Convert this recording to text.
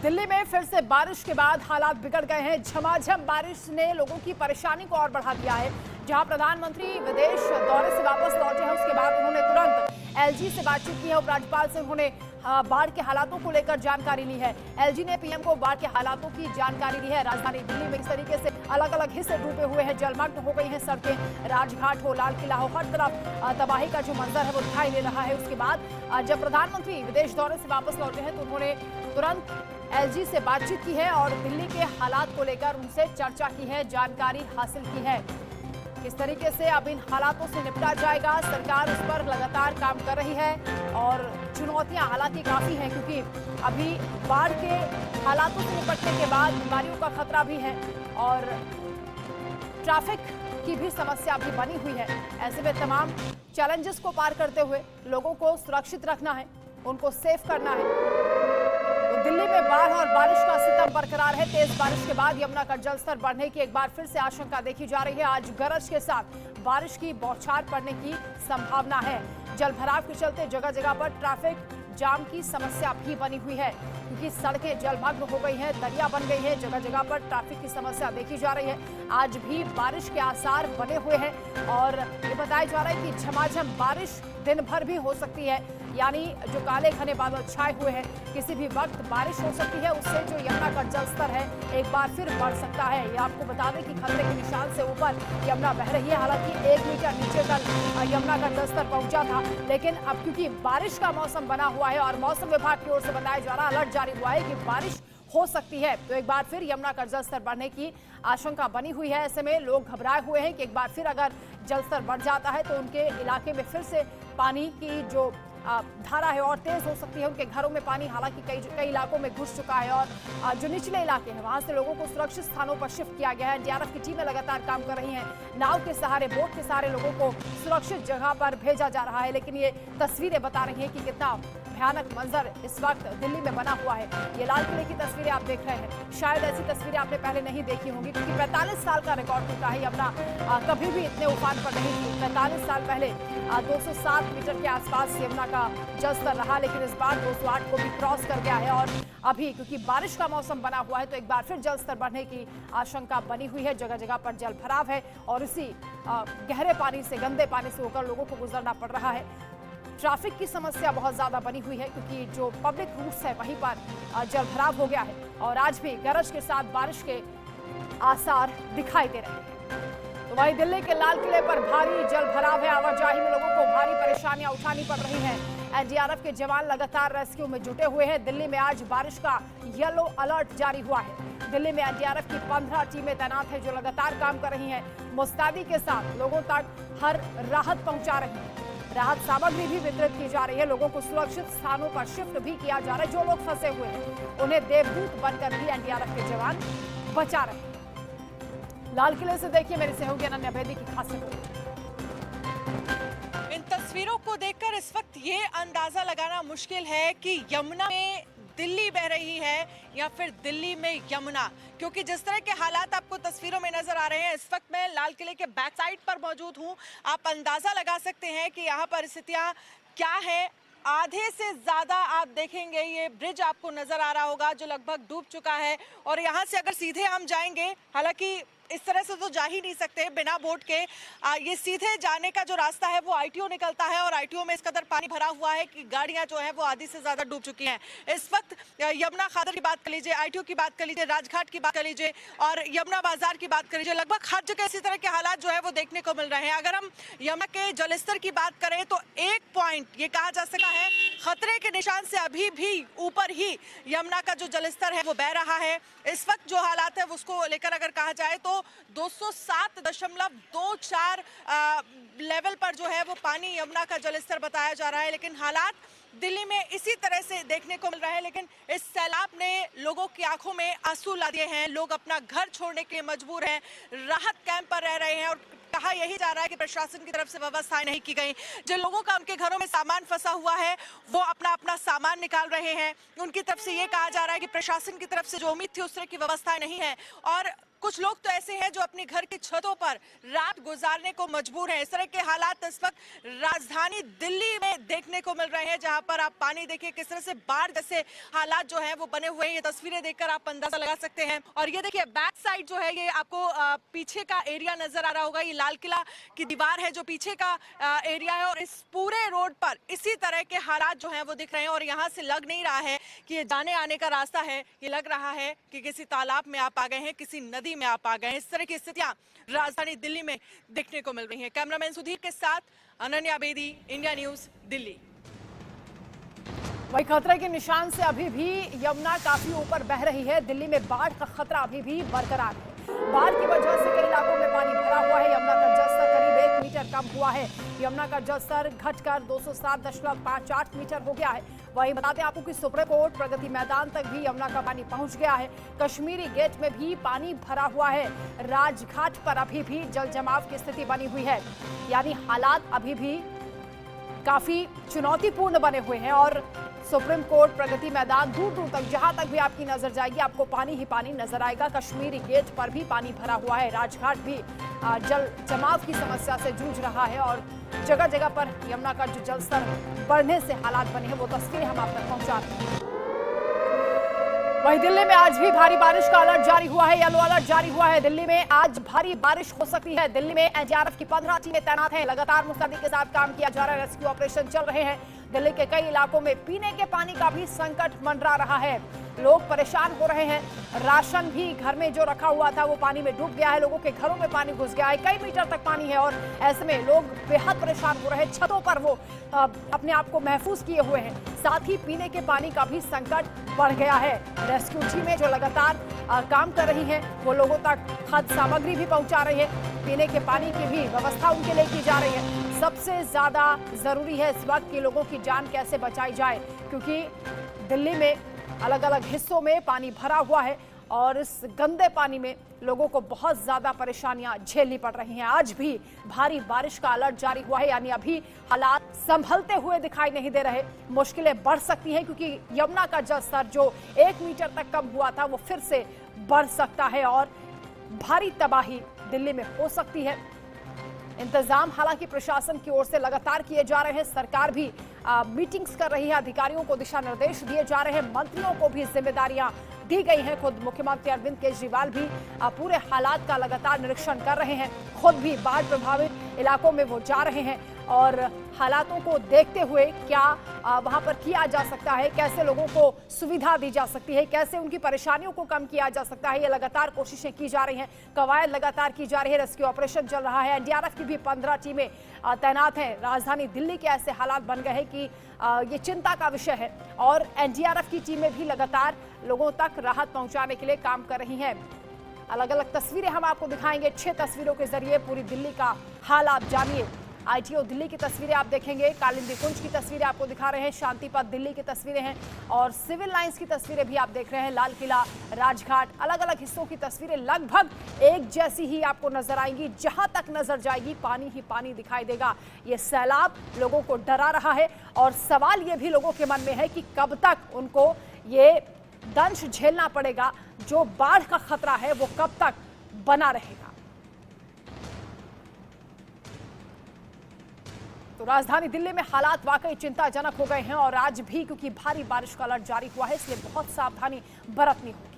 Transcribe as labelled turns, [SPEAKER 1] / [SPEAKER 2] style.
[SPEAKER 1] दिल्ली में फिर से बारिश के बाद हालात बिगड़ गए हैं। झमाझम बारिश ने लोगों की परेशानी को और बढ़ा दिया है। जहां प्रधानमंत्री विदेश दौरे से वापस लौटे हैं, उसके बाद उन्होंने तुरंत एलजी से बातचीत की है। उपराज्यपाल से उन्होंने बाढ़ के हालातों को लेकर जानकारी ली है। एलजी ने पीएम को बाढ़ के हालातों की जानकारी दी है। राजधानी दिल्ली में इस तरीके से अलग अलग हिस्से डूबे हुए हैं, जलमग्न हो गई हैं सड़कें। राजघाट हो, लाल किला हो, हर तरफ तबाही का जो मंजर है वो दिखाई दे रहा है। उसके बाद जब प्रधानमंत्री विदेश दौरे से वापस लौटे हैं तो उन्होंने तुरंत एलजी से बातचीत की है और दिल्ली के हालात को लेकर उनसे चर्चा की है, जानकारी हासिल की है। किस तरीके से अब इन हालातों से निपटा जाएगा, सरकार उस पर लगातार काम कर रही है और चुनौतियां हालांकि काफी हैं, क्योंकि अभी बाढ़ के हालातों से निपटने के बाद बीमारियों का खतरा भी है और ट्रैफिक की भी समस्या भी बनी हुई है। ऐसे में तमाम चैलेंजेस को पार करते हुए लोगों को सुरक्षित रखना है, उनको सेफ करना है। तो दिल्ली में बाढ़ और बारिश का सितम बरकरार है। तेज बारिश के बाद यमुना का जलस्तर बढ़ने की एक बार फिर से आशंका देखी जा रही है। आज गरज के साथ बारिश की बौछार पड़ने की संभावना है। जलभराव के चलते जगह जगह पर ट्रैफिक जाम की समस्या भी बनी हुई है, क्योंकि सड़कें जलमग्न हो गई हैं, दरिया बन गई है। जगह जगह पर ट्रैफिक की समस्या देखी जा रही है। आज भी बारिश के आसार बने हुए हैं और ये बताया जा रहा है कि झमाझम बारिश दिन भर भी हो सकती है, यानी जो काले घने बादल छाए हुए हैं, किसी भी वक्त बारिश हो सकती है। उससे जो यमुना का जलस्तर है एक बार फिर बढ़ सकता है। ये आपको बता दें कि खतरे के निशान से ऊपर यमुना बह रही है। हालांकि 1 मीटर नीचे तक यमुना का जलस्तर पहुंचा था, लेकिन अब क्योंकि बारिश का मौसम बना हुआ है और मौसम विभाग की ओर से बताया जा रहा अलर्ट जारी हुआ है कि बारिश हो सकती है, तो एक बार फिर यमुना का जलस्तर बढ़ने की आशंका बनी हुई है। ऐसे में लोग घबराए हुए हैं कि एक बार फिर अगर जलस्तर बढ़ जाता है तो उनके इलाके में फिर से पानी की जो धारा है और तेज हो सकती है। उनके घरों में पानी हालांकि कई इलाकों में घुस चुका है और जो निचले इलाके हैं वहां से लोगों को सुरक्षित स्थानों पर शिफ्ट किया गया है। एनडीआरएफ की टीमें लगातार काम कर रही हैं, नाव के सहारे, बोट के सहारे लोगों को सुरक्षित जगह पर भेजा जा रहा है। लेकिन ये तस्वीरें बता रही हैं कि कितना भयानक मंजर इस वक्त दिल्ली में बना हुआ है। ये लाल किले की तस्वीरें आप देख रहे हैं। शायद ऐसी तस्वीरें आपने पहले नहीं देखी होंगी, क्योंकि 45 साल का रिकॉर्ड टूटा है। यमुना कभी भी इतने उफान पर नहीं थी। 45 साल पहले 207 मीटर के आसपास यमुना का जलस्तर रहा, लेकिन इस बार 208 को भी क्रॉस कर गया है। और अभी क्योंकि बारिश का मौसम बना हुआ है तो एक बार फिर जलस्तर बढ़ने की आशंका बनी हुई है। जगह जगह पर जल भराव है और इसी गहरे पानी से, गंदे पानी से होकर लोगों को गुजरना पड़ रहा है। ट्रैफिक की समस्या बहुत ज्यादा बनी हुई है, क्योंकि जो पब्लिक रूट्स है वहीं पर जलभराव हो गया है और आज भी गरज के साथ बारिश के आसार दिखाई दे रहे हैं। तो वहीं दिल्ली के लाल किले पर भारी जलभराव है। आवाजाही में लोगों को भारी परेशानियां उठानी पड़ रही हैं। एनडीआरएफ के जवान लगातार रेस्क्यू में जुटे हुए हैं। दिल्ली में आज बारिश का येलो अलर्ट जारी हुआ है। दिल्ली में एनडीआरएफ की 15 टीमें तैनात हैं जो लगातार काम कर रही हैं। मुस्तैदी के साथ लोगों तक हर राहत पहुंचा रही है। राहत सामग्री भी वितरित की जा रही है। लोगों को सुरक्षित स्थानों पर शिफ्ट भी किया जा रहा है। जो लोग फंसे हुए हैं उन्हें देवदूत बनकर भी एनडीआरएफ के जवान बचा रहे हैं। लाल किले से देखिए मेरे सहयोगी अनन्या बेदी की खास रिपोर्ट।
[SPEAKER 2] इन तस्वीरों को देखकर इस वक्त ये अंदाजा लगाना मुश्किल है कि यमुना में दिल्ली बह रही है या फिर दिल्ली में यमुना, क्योंकि जिस तरह के हालात आपको तस्वीरों में नजर आ रहे हैं। इस वक्त मैं लाल किले के बैक साइड पर मौजूद हूं। आप अंदाजा लगा सकते हैं कि यहाँ परिस्थितियां क्या है। आधे से ज्यादा आप देखेंगे ये ब्रिज आपको नजर आ रहा होगा जो लगभग डूब चुका है और यहाँ से अगर सीधे हम जाएंगे, हालांकि इस तरह से तो जा ही नहीं सकते बिना बोट के, ये सीधे जाने का जो रास्ता है वो आईटीओ निकलता है और आईटीओ में इस कदर पानी भरा हुआ है कि गाड़ियां जो है वो आधी से ज्यादा डूब चुकी हैं। इस वक्त यमुना खादर की बात कर लीजिए, आईटीओ की बात कर लीजिए, राजघाट की बात कर लीजिए और यमुना बाजार की बात कर लीजिए, लगभग हर जगह इसी तरह के हालात जो है वो देखने को मिल रहे हैं। अगर हम यमुना के जलस्तर की बात करें तो एक पॉइंट ये कहा जा सकता है खतरे के निशान से अभी भी ऊपर ही यमुना का जो जलस्तर है वो बह रहा है। इस वक्त जो हालात है उसको लेकर अगर कहा जाए तो 207.24 लेवल पर जो है वो पानी यमुना का जलस्तर बताया जा रहा है। लेकिन हालात दिल्ली में इसी तरह से देखने को मिल रहा है। लेकिन इस सैलाब ने लोगों की आंखों में आंसू ला दिए हैं। लोग अपना घर छोड़ने के लिए मजबूर हैं, राहत कैंप पर रह रहे हैं और कहा यही जा रहा है कि प्रशासन की तरफ से व्यवस्थाएं नहीं की गई। जिन लोगों का उनके घरों में सामान फंसा हुआ है वो अपना अपना सामान निकाल रहे हैं। उनकी तरफ से ये कहा जा रहा है कि प्रशासन की तरफ से जो उम्मीद थी उस तरह की व्यवस्थाएं नहीं है और कुछ लोग तो ऐसे हैं जो अपने घर की छतों पर रात गुजारने को मजबूर हैं। इस तरह के हालात इस वक्त राजधानी दिल्ली में देखने को मिल रहे हैं, जहां पर आप पानी देखिए किस तरह से बाढ़ जैसे हालात जो हैं वो बने हुए हैं। ये तस्वीरें देखकर आप अंदाजा लगा सकते हैं। और ये देखिए बैक साइड जो है, ये आपको पीछे का एरिया नजर आ रहा होगा। ये लाल किला की दीवार है जो पीछे का एरिया है, और इस पूरे रोड पर इसी तरह के हालात जो हैं वो दिख रहे हैं। और यहाँ से लग नहीं रहा है कि ये जाने आने का रास्ता है, ये लग रहा है कि किसी तालाब में आप आ गए हैं, किसी नदी में आप आ गए हैं। इस तरह की स्थितियां राजधानी दिल्ली में देखने को मिल रही हैं। कैमरामैन सुधीर के साथ अनन्या बेदी, इंडिया न्यूज, दिल्ली।
[SPEAKER 1] वही खतरे के निशान से अभी भी यमुना काफी ऊपर बह रही है। दिल्ली में बाढ़ का खतरा अभी भी बरकरार है। बाढ़ की वजह से कई इलाकों में पानी भरा हुआ है। यमुना का जलस्तर करीब 1 मीटर कम हुआ है। यमुना का जलस्तर घटकर 207.58 मीटर हो गया है। वहीं बता दें आपको कि सुप्रीम कोर्ट प्रगति मैदान तक भी यमुना का पानी पहुंच गया है। कश्मीरी गेट में भी पानी भरा हुआ है। राजघाट पर अभी भी जल जमाव की स्थिति बनी हुई है, यानी हालात अभी भी काफी चुनौतीपूर्ण बने हुए हैं। और सुप्रीम कोर्ट प्रगति मैदान दूर दूर तक, जहां तक भी आपकी नजर जाएगी, आपको पानी ही पानी नजर आएगा। कश्मीरी गेट पर भी पानी भरा हुआ है। राजघाट भी जल जमाव की समस्या से जूझ रहा है और जगह जगह पर यमुना का जो जलस्तर बढ़ने से हालात बने हैं वो तस्वीरें हम आप तक पहुंचा रहे हैं। वहीं दिल्ली में आज भी भारी बारिश का अलर्ट जारी हुआ है, येलो अलर्ट जारी हुआ है। दिल्ली में आज भारी बारिश हो सकती है। दिल्ली में एनडीआरएफ की 15 टीमें तैनात हैं। लगातार मुस्तैदी के साथ काम किया जा रहा है। रेस्क्यू ऑपरेशन चल रहे हैं। दिल्ली के कई इलाकों में पीने के पानी का भी संकट मंडरा रहा है। लोग परेशान हो रहे हैं। राशन भी घर में जो रखा हुआ था वो पानी में डूब गया है। लोगों के घरों में पानी घुस गया है। कई मीटर तक पानी है और ऐसे में लोग बेहद परेशान हो रहे हैं। छतों पर वो अपने आप को महफूज किए हुए हैं। साथ ही पीने के पानी का भी संकट बढ़ गया है। रेस्क्यू टीमें जो लगातार काम कर रही हैं वो लोगों तक खाद्य सामग्री भी पहुंचा रही है। पीने के पानी की भी व्यवस्था उनके लिए की जा रही है। सबसे ज्यादा जरूरी है इस वक्त कि लोगों की जान कैसे बचाई जाए, क्योंकि दिल्ली में अलग अलग हिस्सों में पानी भरा हुआ है और इस गंदे पानी में लोगों को बहुत ज्यादा परेशानियां झेलनी पड़ रही हैं। आज भी भारी बारिश का अलर्ट जारी हुआ है, यानी अभी हालात संभलते हुए दिखाई नहीं दे रहे। मुश्किलें बढ़ सकती हैं क्योंकि यमुना का जलस्तर जो 1 मीटर तक कम हुआ था वो फिर से बढ़ सकता है और भारी तबाही दिल्ली में हो सकती है। इंतजाम हालांकि प्रशासन की ओर से लगातार किए जा रहे हैं। सरकार भी मीटिंग्स कर रही है। अधिकारियों को दिशा निर्देश दिए जा रहे हैं। मंत्रियों को भी जिम्मेदारियां दी गई हैं। खुद मुख्यमंत्री अरविंद केजरीवाल भी पूरे हालात का लगातार निरीक्षण कर रहे हैं। खुद भी बाढ़ प्रभावित इलाकों में वो जा रहे हैं और हालातों को देखते हुए क्या वहां पर किया जा सकता है, कैसे लोगों को सुविधा दी जा सकती है, कैसे उनकी परेशानियों को कम किया जा सकता है, ये लगातार कोशिशें की जा रही हैं। कवायद लगातार की जा रही है। रेस्क्यू ऑपरेशन चल रहा है। एनडीआरएफ की भी 15 टीमें तैनात हैं। राजधानी दिल्ली के ऐसे हालात बन गए हैं कि ये चिंता का विषय है और एनडीआरएफ की टीमें भी लगातार लोगों तक राहत पहुंचाने के लिए काम कर रही हैं। अलग अलग तस्वीरें हम आपको दिखाएंगे। 6 तस्वीरों के जरिए पूरी दिल्ली का हाल आप जानिए। आईटीओ दिल्ली की तस्वीरें आप देखेंगे। कालिंदी कुंज की तस्वीरें आपको दिखा रहे हैं। शांति पथ दिल्ली की तस्वीरें हैं और सिविल लाइंस की तस्वीरें भी आप देख रहे हैं। लाल किला, राजघाट, अलग अलग हिस्सों की तस्वीरें लगभग एक जैसी ही आपको नजर आएंगी। जहां तक नजर जाएगी पानी ही पानी दिखाई देगा। ये सैलाब लोगों को डरा रहा है और सवाल ये भी लोगों के मन में है कि कब तक उनको ये दंश झेलना पड़ेगा। जो बाढ़ का खतरा है वो कब तक बना रहेगा। तो राजधानी दिल्ली में हालात वाकई चिंताजनक हो गए हैं और आज भी क्योंकि भारी बारिश का अलर्ट जारी हुआ है इसलिए बहुत सावधानी बरतनी होगी।